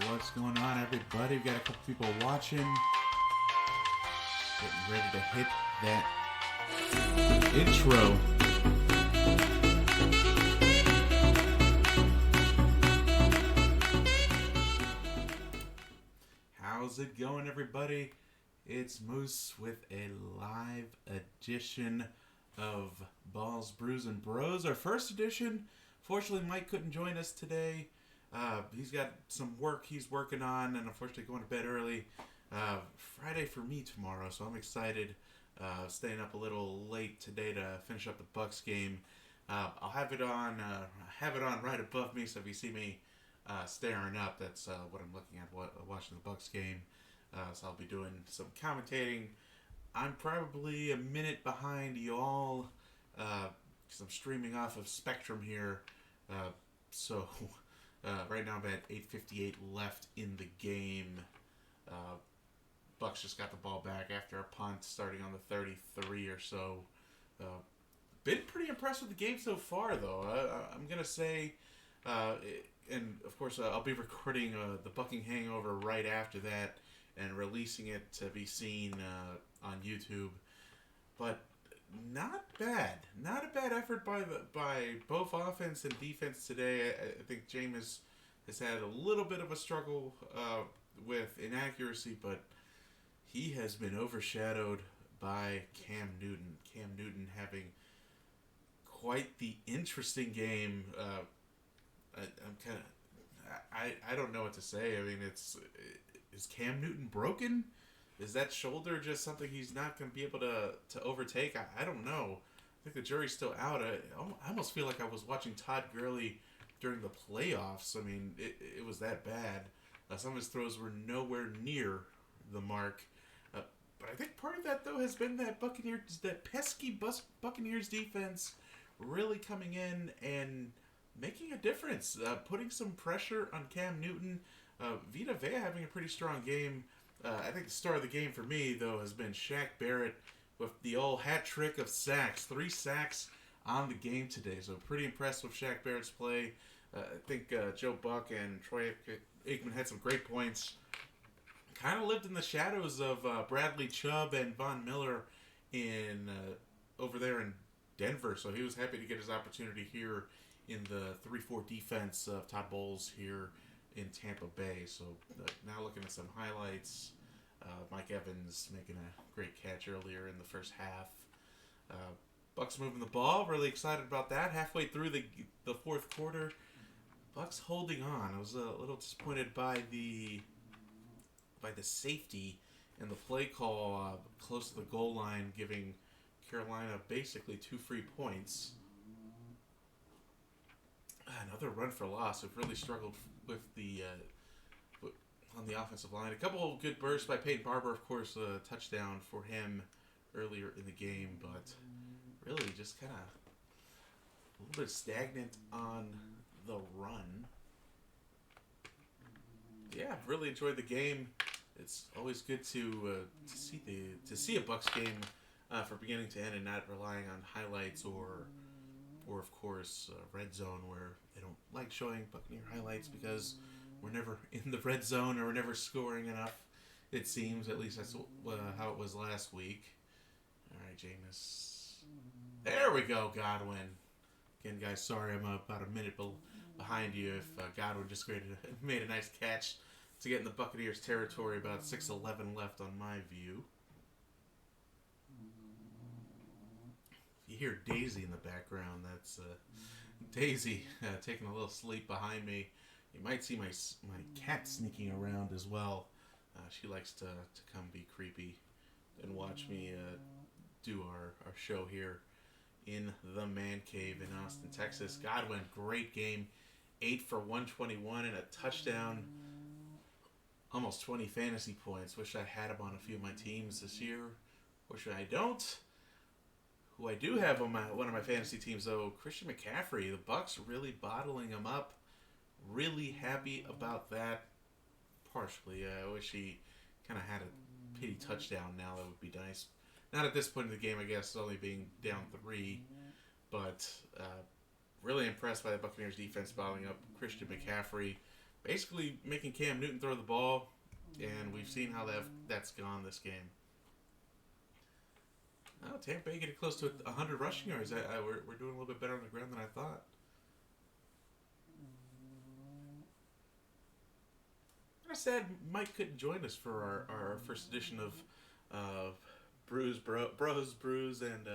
What's going on, everybody? We got a couple people watching. Getting ready to hit that intro. How's it going, everybody? It's Moose with a live edition of Balls, Brews, and Bros. Our first edition. Fortunately, Mike couldn't join us today. He's got some work he's working on, and unfortunately going to bed early. Friday for me tomorrow, so I'm excited. Staying up a little late today to finish up the Bucks game. I'll have it on. Have it on right above me, so if you see me staring up, that's what I'm looking at. Watching the Bucks game. So I'll be doing some commentating. I'm probably a minute behind y'all because I'm streaming off of Spectrum here. So right now I'm at 8:58 left in the game. Bucks just got the ball back after a punt starting on the 33 or so. Been pretty impressed with the game so far, though. I'm going to say, and of course I'll be recording the Bucking Hangover right after that and releasing it to be seen on YouTube. But not bad. Not a bad effort by both offense and defense today. I think Jameis has had a little bit of a struggle with inaccuracy, but he has been overshadowed by Cam Newton. Cam Newton having quite the interesting game. I'm kind of... I don't know what to say. I mean, is Cam Newton broken? Is that shoulder just something he's not going to be able to overtake? I don't know. I think the jury's still out. I almost feel like I was watching Todd Gurley during the playoffs. I mean, it was that bad. Some of his throws were nowhere near the mark. But I think part of that, though, has been that pesky Buccaneers defense really coming in and making a difference, putting some pressure on Cam Newton. Vita Vea having a pretty strong game. I think the star of the game for me, though, has been Shaq Barrett with the old hat trick of sacks. 3 sacks on the game today. So pretty impressed with Shaq Barrett's play. I think Joe Buck and Troy Aikman had some great points. Kind of lived in the shadows of Bradley Chubb and Von Miller in over there in Denver. So he was happy to get his opportunity here in the 3-4 defense of Todd Bowles here in Tampa Bay. So now looking at some highlights, Mike Evans making a great catch earlier in the first half. Bucks moving the ball, really excited about that. Halfway through the fourth quarter, Bucks holding on. I was a little disappointed by the safety and the play call close to the goal line, giving Carolina basically 2 free points. Another run for loss. We've really struggled with on the offensive line. A couple of good bursts by Peyton Barber, of course, a touchdown for him earlier in the game, but really just kind of a little bit stagnant on the run. Yeah, really enjoyed the game. It's always good to see a Bucks game from beginning to end and not relying on highlights or of course red zone, where they don't like showing Buccaneer highlights because we're never in the red zone or we're never scoring enough. It seems, at least that's how it was last week. All right, Jameis. There we go, Godwin. Again, guys, sorry I'm about a minute behind you. If Godwin just made a nice catch to get in the Buccaneers territory, about 6:11 left on my view. You hear Daisy in the background. That's Daisy taking a little sleep behind me. You might see my cat sneaking around as well. She likes to come be creepy and watch me do our show here in the Man Cave in Austin, Texas. Godwin, great game. 8 for 121 and a touchdown. Almost 20 fantasy points. Wish I had him on a few of my teams this year. Wish I don't. Who I do have on one of my fantasy teams, though, Christian McCaffrey. The Bucks really bottling him up. Really happy about that. Partially. I wish he kind of had a pity touchdown now. That would be nice. Not at this point in the game, I guess, only being down 3. But really impressed by the Buccaneers defense bottling up Christian McCaffrey. basically making Cam Newton throw the ball, and we've seen how that's gone this game. Oh, Tampa Bay getting close to 100 rushing yards. We're doing a little bit better on the ground than I thought. I'm sad Mike couldn't join us for our first edition of Brews, Brews, and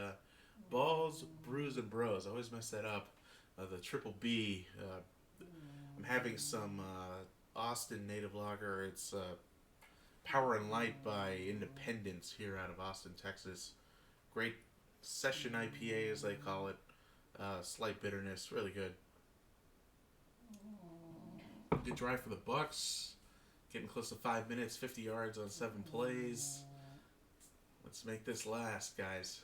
Balls, Brews, and Bros. I always mess that up. The triple B. I'm having some Austin native lager. It's Power and Light by Independence here out of Austin, Texas. Great session IPA, as they call it. Slight bitterness, really good. Good drive for the Bucs. Getting close to 5 minutes, 50 yards on 7 plays. Let's make this last, guys.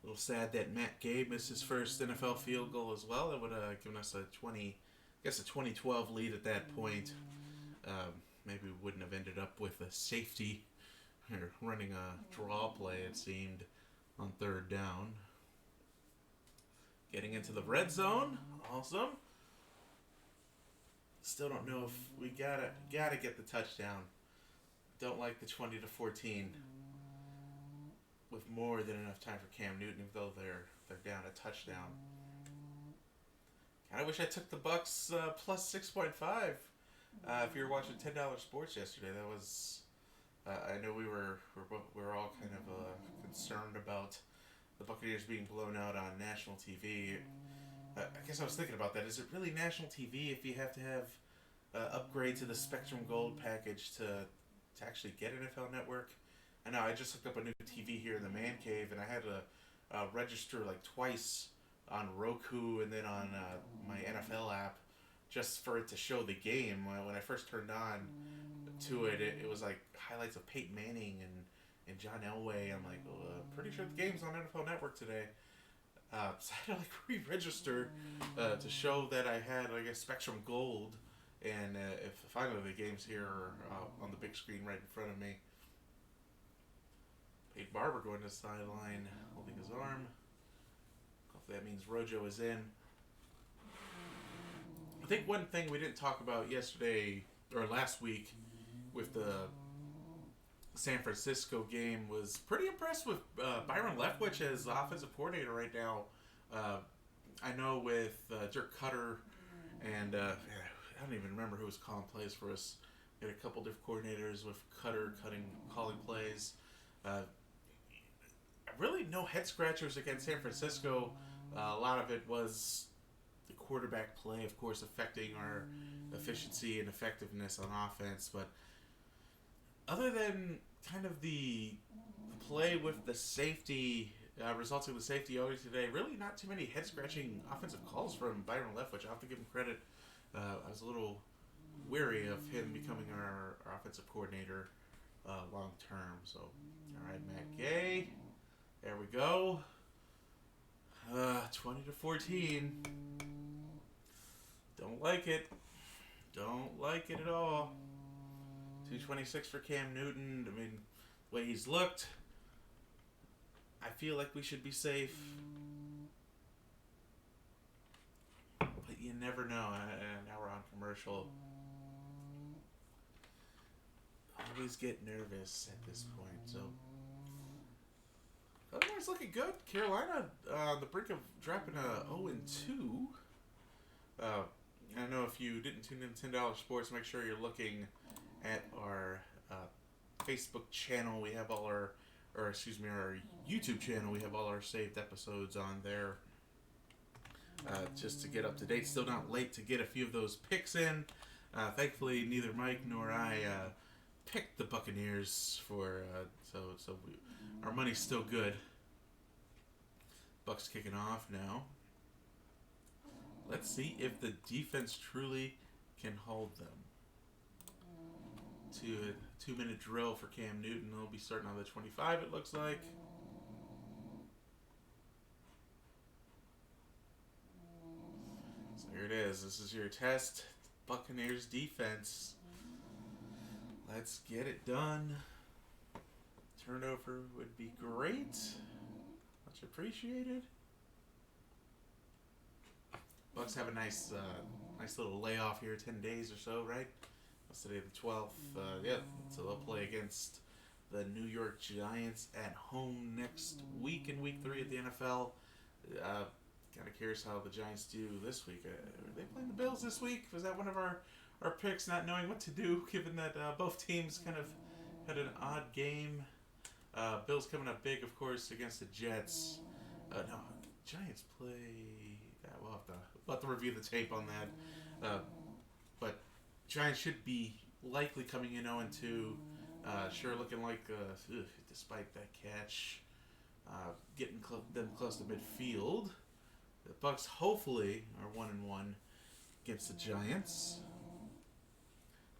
A little sad that Matt Gay missed his first NFL field goal as well. That would have given us a 2012 lead at that point. Maybe we wouldn't have ended up with a safety or running a draw play, it seemed, on 3rd down. Getting into the red zone. Awesome. Still don't know if we gotta get the touchdown. Don't like the 20-14 with more than enough time for Cam Newton, even though they're down a touchdown. I wish I took the Bucs plus 6.5. If you were watching $10 Sports yesterday, that was. I know we were all kind of concerned about the Buccaneers being blown out on national TV. I guess I was thinking about that. Is it really national TV if you have to have upgrade to the Spectrum Gold package to actually get NFL Network? I know I just hooked up a new TV here in the man cave, and I had to register like twice on Roku and then on my NFL app just for it to show the game. When I first turned on to it, it was like highlights of Peyton Manning and John Elway. I'm like, pretty sure the game's on NFL Network today. So I had to like re-register to show that I had, I guess, Spectrum Gold, and if finally the game's here on the big screen right in front of me. Peyton Barber going to the sideline, holding his arm. Hopefully that means Rojo is in. I think one thing we didn't talk about yesterday or last week with the San Francisco game was pretty impressed with Byron Leftwich as the offensive coordinator right now. I know with Dirk Cutter and I don't even remember who was calling plays for us. We had a couple different coordinators with Cutter calling plays. Really no head scratchers against San Francisco. A lot of it was the quarterback play, of course, affecting our efficiency and effectiveness on offense. But other than kind of the play with the safety, resulting in the safety always today, really not too many head-scratching offensive calls from Byron Leftwich. I'll have to give him credit. I was a little weary of him becoming our offensive coordinator long term. So, all right, Matt Gay. There we go. 20-14. Don't like it. Don't like it at all. 226 for Cam Newton. I mean, the way he's looked, I feel like we should be safe. But you never know. Now we're on commercial. Always get nervous at this point. So, otherwise looking good. Carolina on the brink of dropping a 0-2. I know if you didn't tune in $10 Sports, make sure you're looking at our Facebook channel. We have all our YouTube channel. We have all our saved episodes on there just to get up to date. Still not late to get a few of those picks in. Thankfully, neither Mike nor I picked the Buccaneers for so our money's still good. Bucks kicking off now. Let's see if the defense truly can hold them. To a 2-minute drill for Cam Newton. They'll be starting on the 25, it looks like. So here it is. This is your test. Buccaneers defense. Let's get it done. Turnover would be great. Much appreciated. Bucks have a nice little layoff here, 10 days or so, right? What's today, the 12th? Yeah, so they'll play against the New York Giants at home next week in Week 3 of the NFL. Kind of curious how the Giants do this week. Are they playing the Bills this week? Was that one of our picks, not knowing what to do, given that both teams kind of had an odd game? Bills coming up big, of course, against the Jets. No, Giants play. We'll have to review the tape on that. But Giants should be likely coming in 0-2. Sure looking like, despite that catch, getting them close to midfield. The Bucks hopefully are 1-1 against the Giants.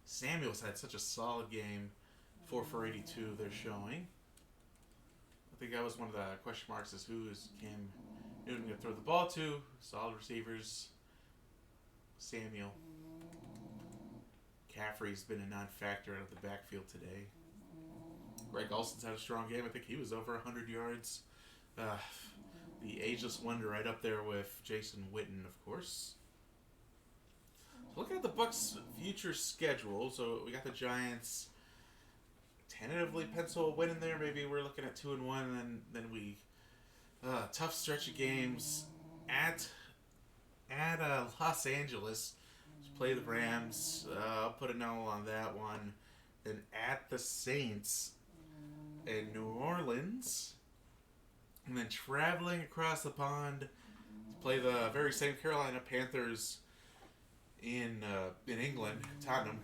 Samuel's had such a solid game, 4 for 82. They're showing. I think that was one of the question marks: is who is Cam Newton going to throw the ball to? Solid receivers. Samuel. Caffrey's been a non-factor out of the backfield today. Greg Olson's had a strong game. I think he was over 100 yards. The ageless wonder right up there with Jason Witten, of course. So looking at the Bucks' future schedule, so we got the Giants tentatively pencil a win in there. Maybe we're looking at 2-1, and then we tough stretch of games at Los Angeles. Just play the Rams. I'll put a no on that one. Then at the Saints in New Orleans. And then traveling across the pond to play the very same Carolina Panthers in England, Tottenham.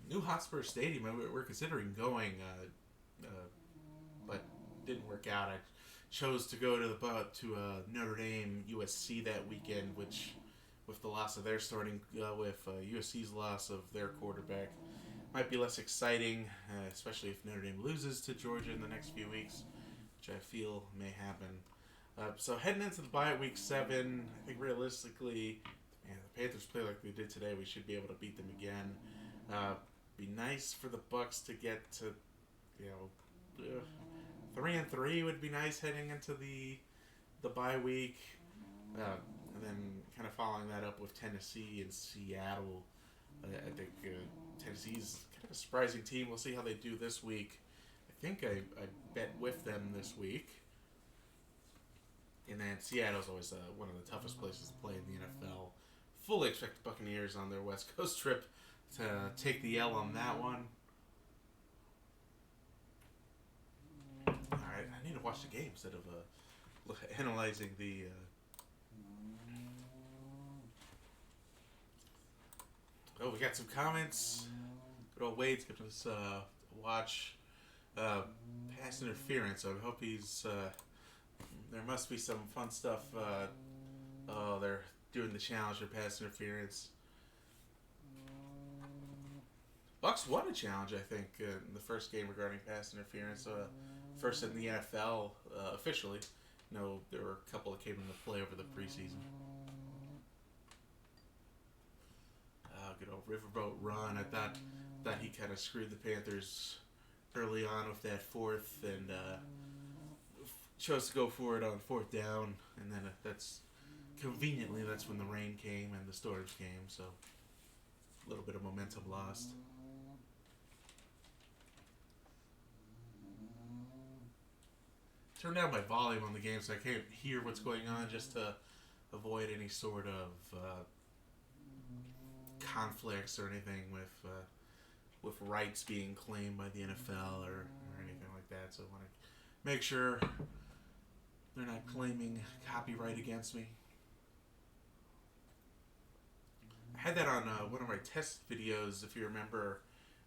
New Hotspur Stadium. We're considering going, but didn't work out. I chose to go to Notre Dame USC that weekend, which, with the loss of their starting, with USC's loss of their quarterback, might be less exciting, especially if Notre Dame loses to Georgia in the next few weeks, which I feel may happen. So heading into the bye at week 7, I think realistically, the Panthers play like they did today. We should be able to beat them again. Be nice for the Bucks to get to, 3-3 would be nice heading into the bye week, and then kind of following that up with Tennessee and Seattle. I think Tennessee's kind of a surprising team. We'll see how they do this week. I think I bet with them this week. And then Seattle's always one of the toughest places to play in the NFL. Fully expect the Buccaneers on their West Coast trip to take the L on that one. Alright, I need to watch the game instead of analyzing the... Oh, we got some comments. Good old Wade's giving us a watch. Pass interference. I hope he's... there must be some fun stuff. They're doing the challenge for pass interference. Bucks won a challenge, I think, in the first game regarding pass interference. First in the NFL, officially. There were a couple that came into play over the preseason. Good old Riverboat Run. I thought he kind of screwed the Panthers early on with that fourth, and chose to go for it on 4th down, and then that's when the rain came and the storms came, so a little bit of momentum lost. Turned down my volume on the game so I can't hear what's going on, just to avoid any sort of conflicts or anything with rights being claimed by the NFL or anything like that. So I want to make sure they're not claiming copyright against me. I had that on one of my test videos, if you remember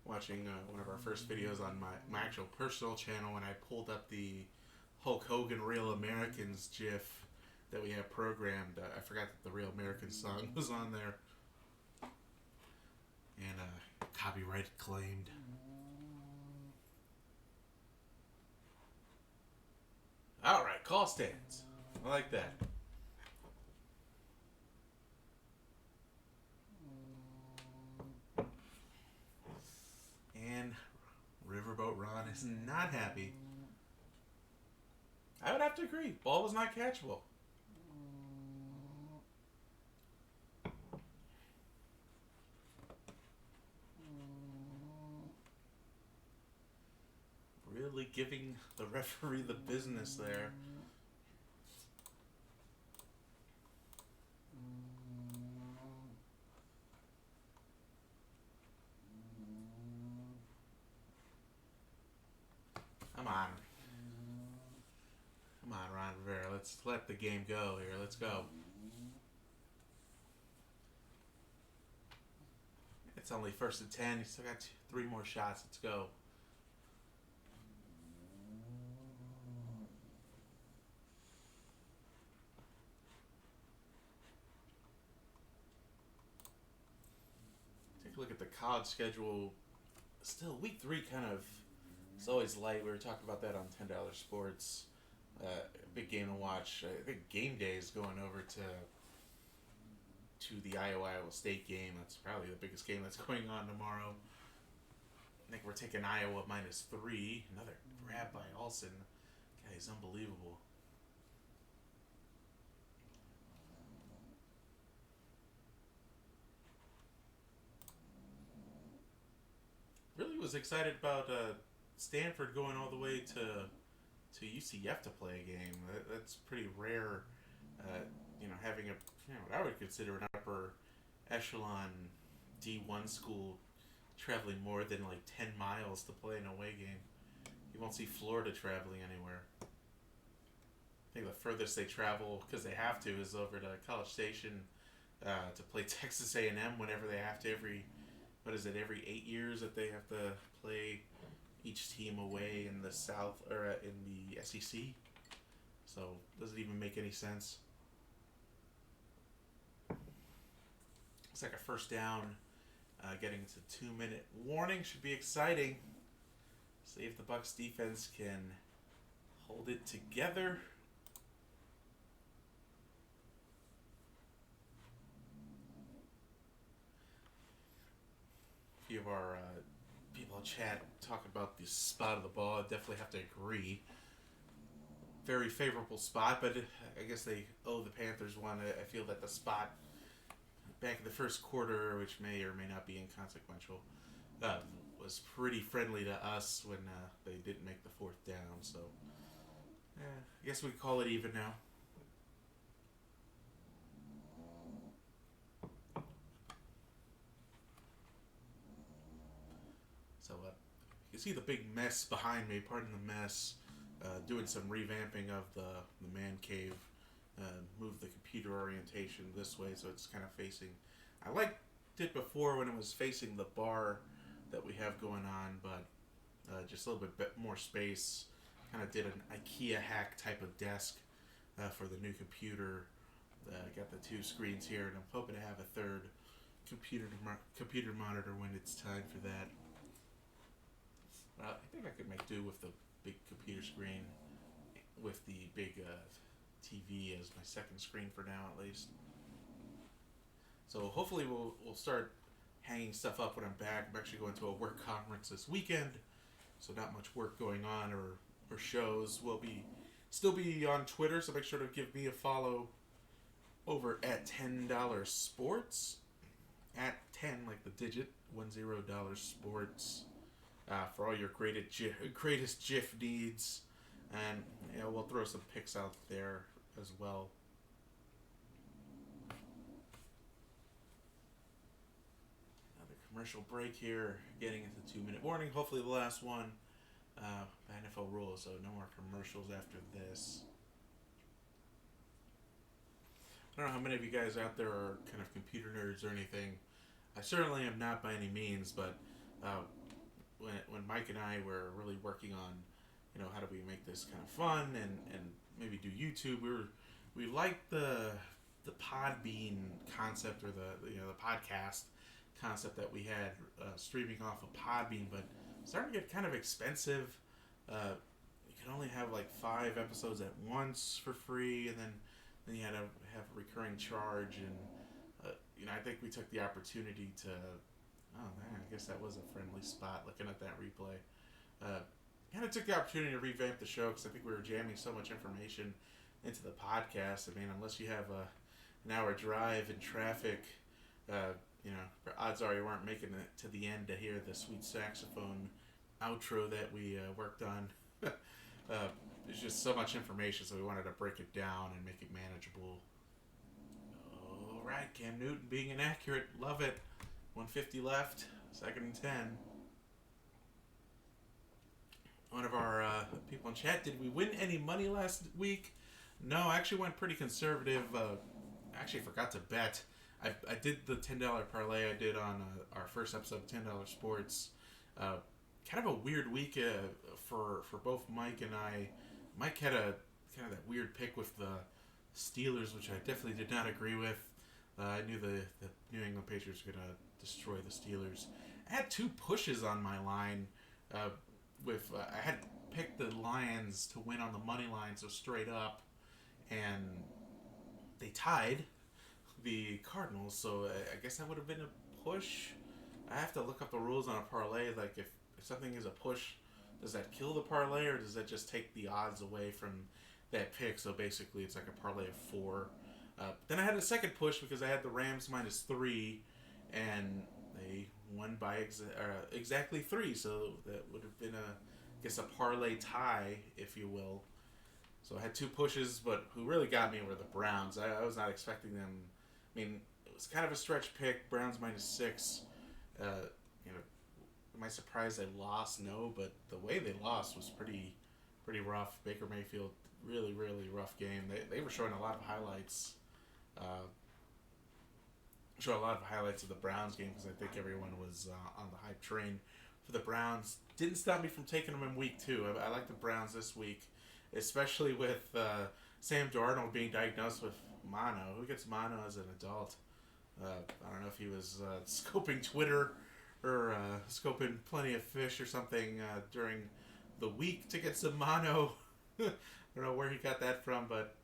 watching one of our first videos on my actual personal channel, when I pulled up the Hulk Hogan Real Americans GIF that we have programmed. I forgot that the Real Americans song was on there. And copyright claimed. Alright, call stands. I like that. And Riverboat Ron is not happy. I would have to agree. Ball was not catchable. really giving the referee the business there. Come on. Come on, Ron Rivera. Let's let the game go here. Let's go. It's only 1st and 10. You still got 3 more shots. Let's go. Take a look at the college schedule. Still, week 3 kind of is always light. We were talking about that on $10 Sports. Big game to watch. I think game day is going over to the Iowa State game. That's probably the biggest game that's going on tomorrow. I think we're taking Iowa -3. Another grab by Olsen. Guy is unbelievable. Really was excited about Stanford going all the way to UCF to play a game. That's pretty rare. Having what I would consider an upper echelon D1 school traveling more than like 10 miles to play an away game. You won't see Florida traveling anywhere. I think the furthest they travel, because they have to, is over to College Station to play Texas A&M whenever they have to. Every 8 years that they have to play each team away in the South or in the SEC. So does it even make any sense? Looks like a first down. Getting into 2-minute warning should be exciting. See if the Bucs defense can hold it together. A few of our people in chat talking about the spot of the ball. I definitely have to agree. Very favorable spot, but I guess they owe the Panthers one. I feel that the spot back in the first quarter, which may or may not be inconsequential, was pretty friendly to us when they didn't make the 4th down. So I guess we can call it even now. So you can see the big mess behind me. Pardon the mess. Doing some revamping of the man cave. Move the computer orientation this way so it's kind of facing. I liked it before when it was facing the bar that we have going on, but just a little bit more space. Kind of did an IKEA hack type of desk for the new computer. Got the 2 screens here, and I'm hoping to have a 3rd computer monitor when it's time for that. I think I could make do with the big computer screen with the big TV as my 2nd screen for now, at least. So hopefully we'll start hanging stuff up when I'm back. I'm actually going to a work conference this weekend, so not much work going on or shows. We'll still be on Twitter, so make sure to give me a follow over at $10 Sports, at 10 like the digit $10 Sports, for all your greatest GIF needs, and we'll throw some pics out there as well. Another commercial break here, getting into 2-minute warning. Hopefully the last one by NFL rules, so no more commercials after this. I don't know how many of you guys out there are kind of computer nerds or anything. I certainly am not by any means, but when Mike and I were really working on, how do we make this kind of fun and maybe do YouTube, we liked the Podbean concept, or the podcast concept that we had streaming off of Podbean, but it's starting to get kind of expensive. You can only have like 5 episodes at once for free, and then you had to have a recurring charge, and I think we took the opportunity to. Oh man, I guess that was a friendly spot. Looking at that replay, kind of took the opportunity to revamp the show because I think we were jamming so much information into the podcast. I mean, unless you have an hour drive in traffic, odds are you weren't making it to the end to hear the sweet saxophone outro that we worked on There's just so much information, so we wanted to break it down and make it manageable. All right, Cam Newton being inaccurate. Love it. 150 left. 2nd and 10. One of our people in chat, did we win any money last week? No, I actually went pretty conservative. I actually forgot to bet. I did the $10 parlay I did on our first episode of $10 Sports. Kind of a weird week for both Mike and I. Mike had a kind of that weird pick with the Steelers, which I definitely did not agree with. I knew the New England Patriots were going to destroy the Steelers. I had 2 pushes on my line. I had picked the Lions to win on the money line, so straight up, and they tied the Cardinals. So I guess that would have been a push. I have to look up the rules on a parlay. Like if something is a push, does that kill the parlay or does that just take the odds away from that pick? So basically, it's like a parlay of 4. Then I had a second push because I had the Rams -3, and they won by exactly 3. So that would have been a parlay tie, if you will. So I had 2 pushes, but who really got me were the Browns. I was not expecting them. I mean, it was kind of a stretch pick. Browns -6. Am I surprised they lost? No, but the way they lost was pretty rough. Baker Mayfield, really, really rough game. They were showing a lot of highlights. Show a lot of highlights of the Browns game because I think everyone was on the hype train for the Browns. Didn't stop me from taking them in week 2. I like the Browns this week, especially with Sam Darnold being diagnosed with mono. Who gets mono as an adult? I don't know if he was scoping Twitter or scoping Plenty of Fish or something during the week to get some mono. I don't know where he got that from, but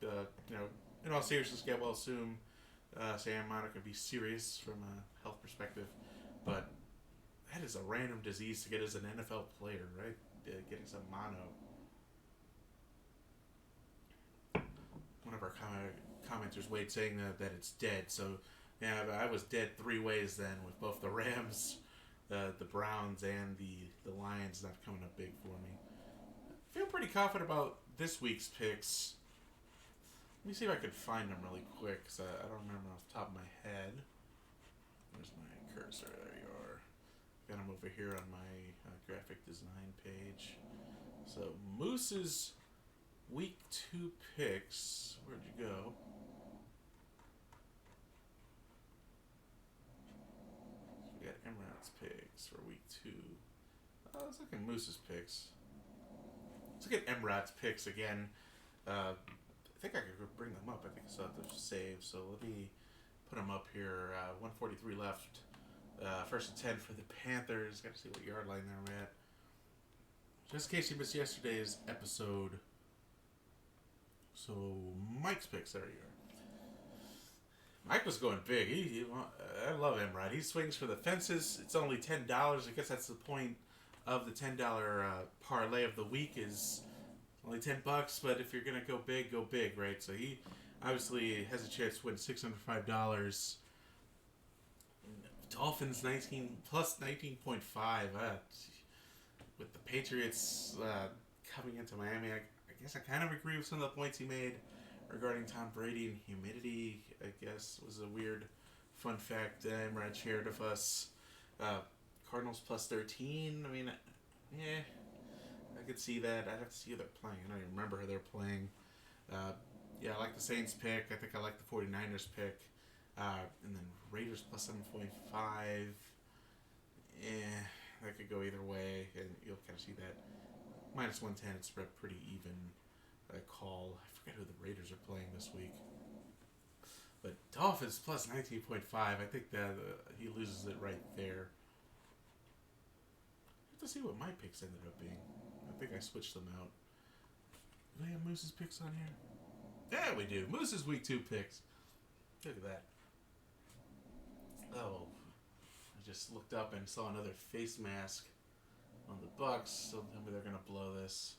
in all seriousness, I will assume Sam mono can be serious from a health perspective, but that is a random disease to get as an NFL player, right? Getting some mono. One of our commenters, Wade, saying that it's dead. So, yeah, I was dead 3 ways then with both the Rams, the Browns, and the Lions not coming up big for me. I feel pretty confident about this week's picks. Let me see if I could find them really quick, because I don't remember off the top of my head. Where's my cursor? There you are. Got them over here on my graphic design page. So, Moose's week 2 picks. Where'd you go? So we got Emrat's picks for week 2. Oh, let's look at Moose's picks. Let's look at Emrat's picks again. I think I could bring them up. I think I still have to save. So let me put them up here. 143 left. 1st and 10 for the Panthers. Got to see what yard line they're at. Just in case you missed yesterday's episode. So, Mike's picks. There you are. Mike was going big. I love him, right? He swings for the fences. It's only $10. I guess that's the point of the $10 parlay of the week is only $10. But if you're gonna go big, right? So he obviously has a chance to win $605. Dolphins 19 plus 19.5. With the Patriots coming into Miami, I guess I kind of agree with some of the points he made regarding Tom Brady and humidity. I guess was a weird fun fact Emrad shared with us. Cardinals plus 13. I mean, yeah, I could see that. I'd have to see who they're playing. I don't even remember who they're playing. Yeah, I like the Saints pick. I think I like the 49ers pick. And then Raiders plus 7.5. That could go either way, and you'll kind of see that. Minus 110, it's spread pretty even call. I forget who the Raiders are playing this week. But Dolphins plus 19.5, I think that he loses it right there. I have to see what my picks ended up being. I think I switched them out. Do we have Moose's picks on here? Yeah, we do. Moose's week 2 picks. Look at that. Oh, I just looked up and saw another face mask on the Bucks, so tell me they're going to blow this.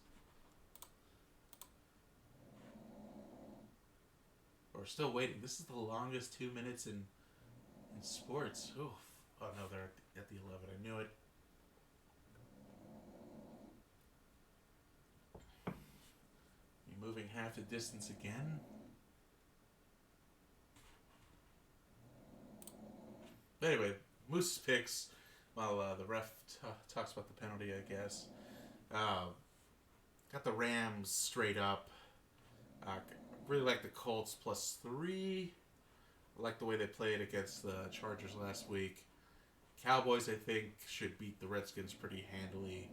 We're still waiting. This is the longest 2 minutes in sports. Oof. Oh, no, they're at the 11. I knew it. moving half the distance again. But anyway, Moose picks while the ref talks about the penalty, I guess. Got the Rams straight up. Really like the Colts +3. I like the way they played against the Chargers last week. Cowboys, I think, should beat the Redskins pretty handily.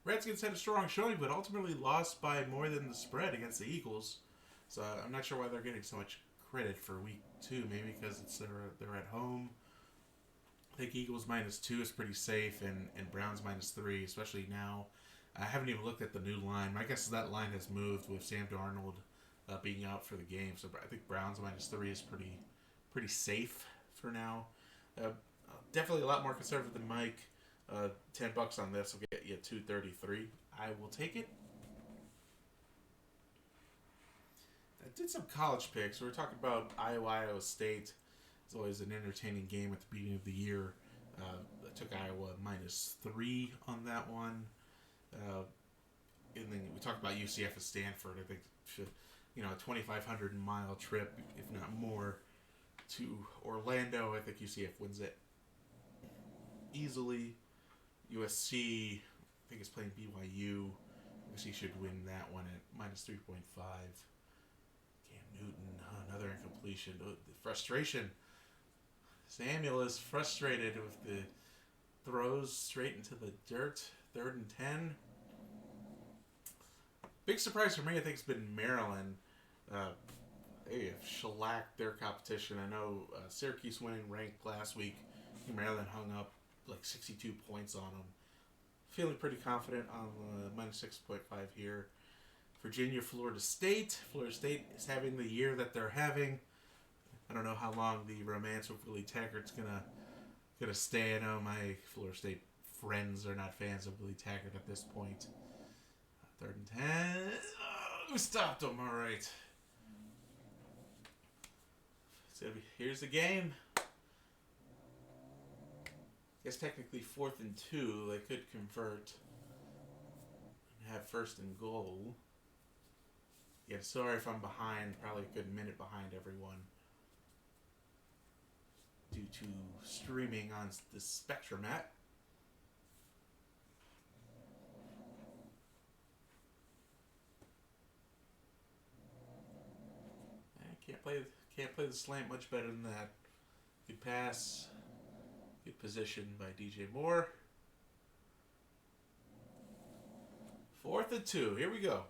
Redskins had a strong showing, but ultimately lost by more than the spread against the Eagles. So I'm not sure why they're getting so much credit for week 2. Maybe because they're at home. I think Eagles -2 is pretty safe, and Browns -3, especially now. I haven't even looked at the new line. My guess is that line has moved with Sam Darnold being out for the game. So I think Browns -3 is pretty safe for now. Definitely a lot more conservative than Mike. $10 on this will get you $233. I will take it. I did some college picks. We were talking about Iowa State. It's always an entertaining game at the beginning of the year. I took Iowa -3 on that one. And then we talked about UCF and Stanford. I think a 2,500-mile trip, if not more, to Orlando. I think UCF wins it easily. USC, I think, is playing BYU. USC should win that one at -3.5. Cam Newton, another incompletion. The frustration. Samuel is frustrated with the throws straight into the dirt. 3rd and 10. Big surprise for me, I think, has been Maryland. They have shellacked their competition. I know Syracuse winning ranked last week. Maryland hung up like 62 points on them. Feeling pretty confident on -6.5 here. Virginia, Florida State. Florida State is having the year that they're having. I don't know how long the romance with Willie Taggart's gonna stay. I know my Florida State friends are not fans of Willie Taggart at this point. 3rd and 10. Oh, stopped him. All right. So here's the game. I guess technically 4th and 2. They could convert and have 1st and goal. Yeah, sorry if I'm behind. Probably a good minute behind everyone due to streaming on the Spectrum app. Can't play the slant much better than that. Good pass. Good position by DJ Moore. 4th and 2. Here we go.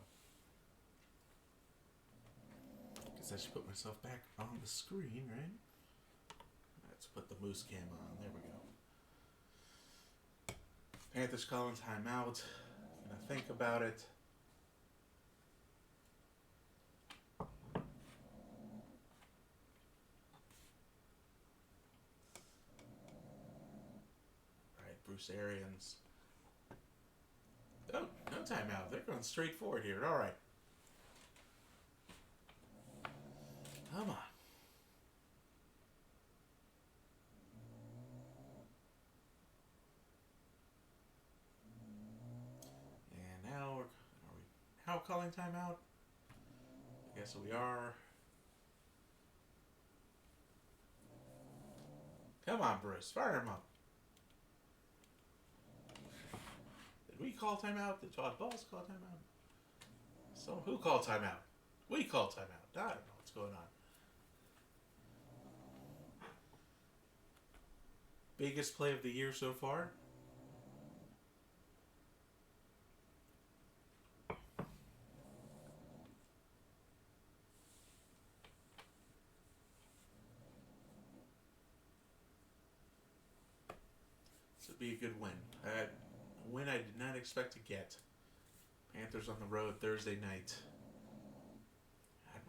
Guess I should put myself back on the screen, right? Let's put the Moose cam on. There we go. Panthers calling timeout. Gonna think about it. Bruce Arians. Oh, no timeout. They're going straight forward here. All right. Come on. And now are we now calling timeout? I guess we are. Come on, Bruce. Fire him up. Did we call timeout? Did Todd Bowles call timeout? So who called timeout? We called timeout. I don't know what's going on. Biggest play of the year so far? This would be a good win. A win I did not expect to get. Panthers on the road Thursday night.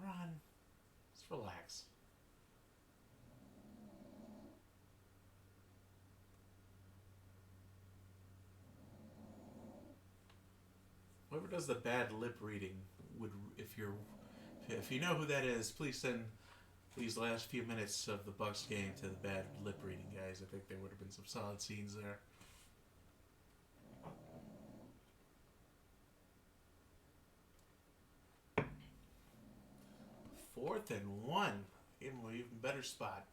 Ron, let's relax. Whoever does the bad lip reading would, if you know who that is, please send these last few minutes of the Bucs game to the bad lip reading guys. I think there would have been some solid scenes there. 4th and 1. In an even better spot.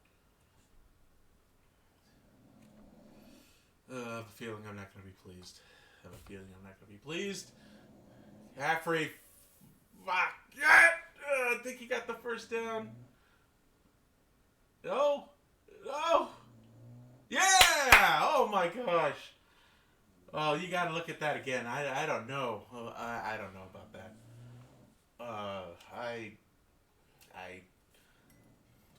I have a feeling I'm not going to be pleased. Halfrey. Fuck. Yeah! I think he got the first down. No. No. Yeah! Oh my gosh. Oh, you got to look at that again. I don't know. I don't know about that.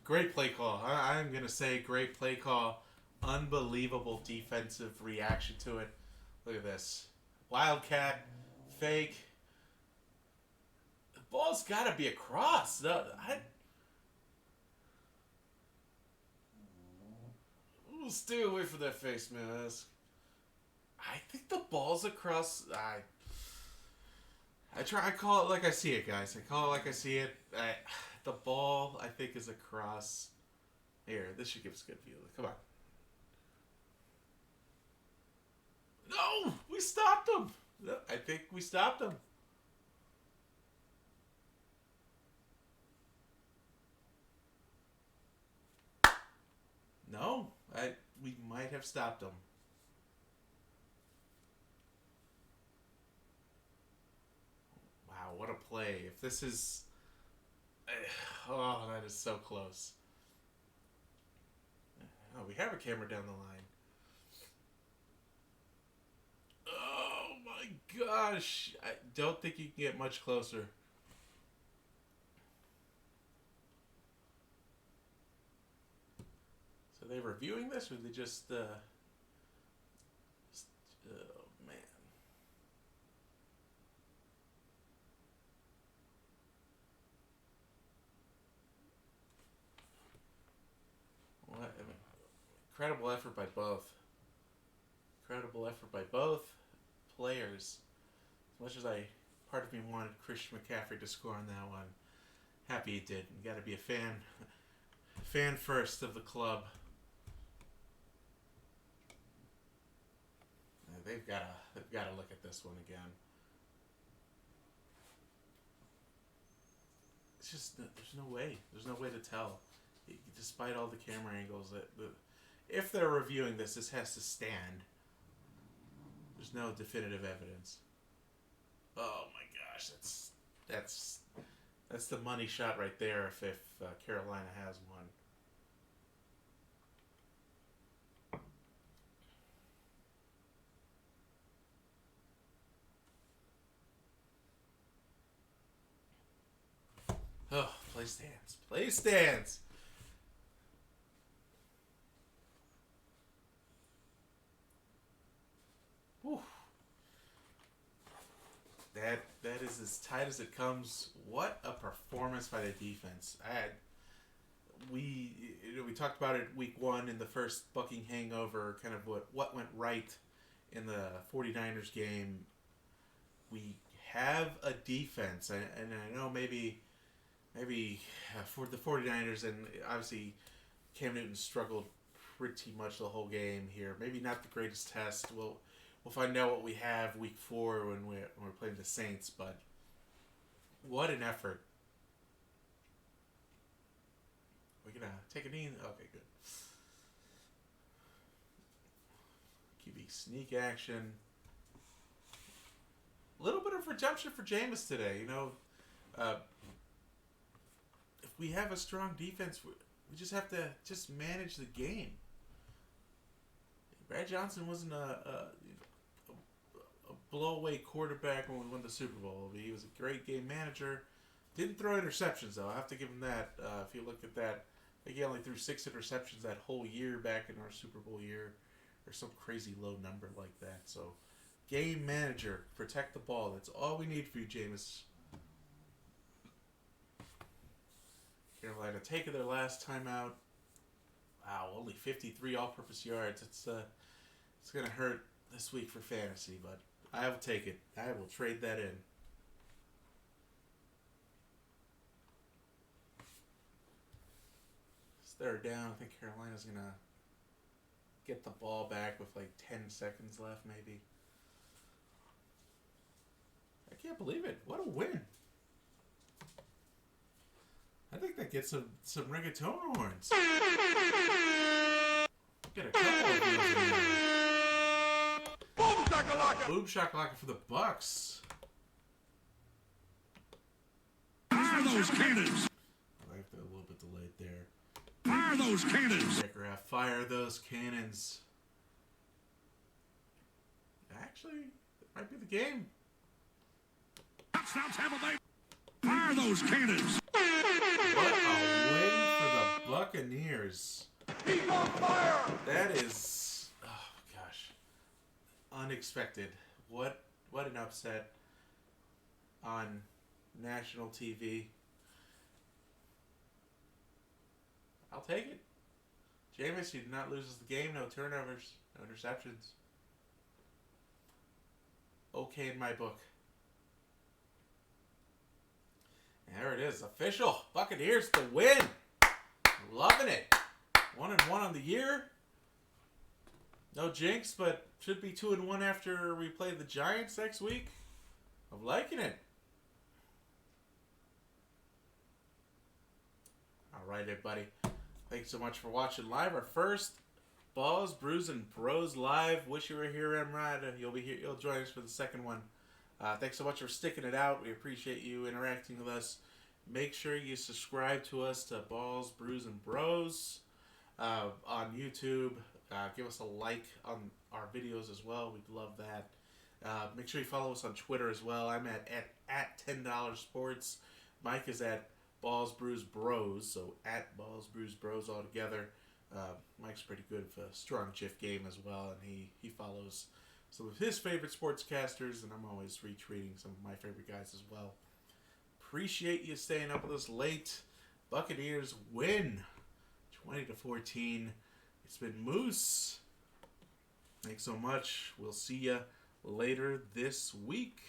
Great play call. I'm going to say great play call. Unbelievable defensive reaction to it. Look at this. Wildcat. Fake. The ball's got to be across. Stay away from that face mask. I think the ball's across. I call it like I see it, guys. I call it like I see it. The ball, I think, is across. Here, this should give us a good view. Come on. No! We stopped him! I think we stopped him. No. We might have stopped him. Wow, what a play. If this is... Oh, that is so close. Oh, we have a camera down the line. Oh my gosh. I don't think you can get much closer. So are they reviewing this or are they just oh man. What? I mean, incredible effort by both. Incredible effort by both players. As much as part of me wanted Christian McCaffrey to score on that one, happy he did. You got to be a fan first of the club. They've got to look at this one again. It's just there's no way. There's no way to tell, despite all the camera angles. If they're reviewing this has to stand. There's no definitive evidence. Oh my gosh, that's the money shot right there. If Carolina has one. Oh, play stands. Play stands. Whew. That is as tight as it comes. What a performance by the defense. We talked about it week 1 in the first Bucking hangover, kind of what went right in the 49ers game. We have a defense, and I know maybe for the 49ers, and obviously Cam Newton struggled pretty much the whole game here. Maybe not the greatest test. We'll find out what we have week 4 when we're playing the Saints, but what an effort. We're going to take a knee. Okay, good. QB sneak action. A little bit of redemption for Jameis today. If we have a strong defense, we just have to manage the game. Brad Johnson wasn't a blow-away quarterback when we won the Super Bowl. He was a great game manager. Didn't throw interceptions, though. I have to give him that. If you look at that, I think he only threw 6 interceptions that whole year back in our Super Bowl year, or some crazy low number like that. So, game manager, protect the ball. That's all we need for you, Jameis. Carolina taking their last timeout. Wow, only 53 all-purpose yards. It's going to hurt this week for fantasy, but I will take it. I will trade that in. It's third down. I think Carolina's going to get the ball back with like 10 seconds left, maybe. I can't believe it. What a win. I think that gets some reggaeton horns. Get a couple of those in there. Boom shakalaka! Boom shakalaka for the Bucks. Fire those cannons! I like that a little bit delayed there. Fire those cannons! Fire those cannons. Actually, it might be the game. Touchdowns, Tampa Bay! Fire those cannons! What a win for the Buccaneers. He's on fire! That is, oh gosh, unexpected. What an upset on national TV. I'll take it. Jameis, you did not lose the game. No turnovers, no interceptions. Okay in my book. There it is, official. Buccaneers to win. Loving it. 1-1 on the year. No jinx, but should be 2-1 after we play the Giants next week. I'm liking it. All right, everybody. Thanks so much for watching live. Our first Balls, Brews, and Bros live. Wish you were here, Emrod. You'll be here. You'll join us for the second one. Thanks so much for sticking it out. We appreciate you interacting with us. Make sure you subscribe to us to Balls, Brews, and Bros on YouTube. Give us a like on our videos as well. We'd love that. Make sure you follow us on Twitter as well. I'm at $10 Sports. Mike is at Balls, Brews, Bros. So at Balls, Brews, Bros all together. Mike's pretty good for a strong GIF game as well, and he follows some of his favorite sportscasters, and I'm always retweeting some of my favorite guys as well. Appreciate you staying up with us late. Buccaneers win 20-14. It's been Moose. Thanks so much. We'll see you later this week.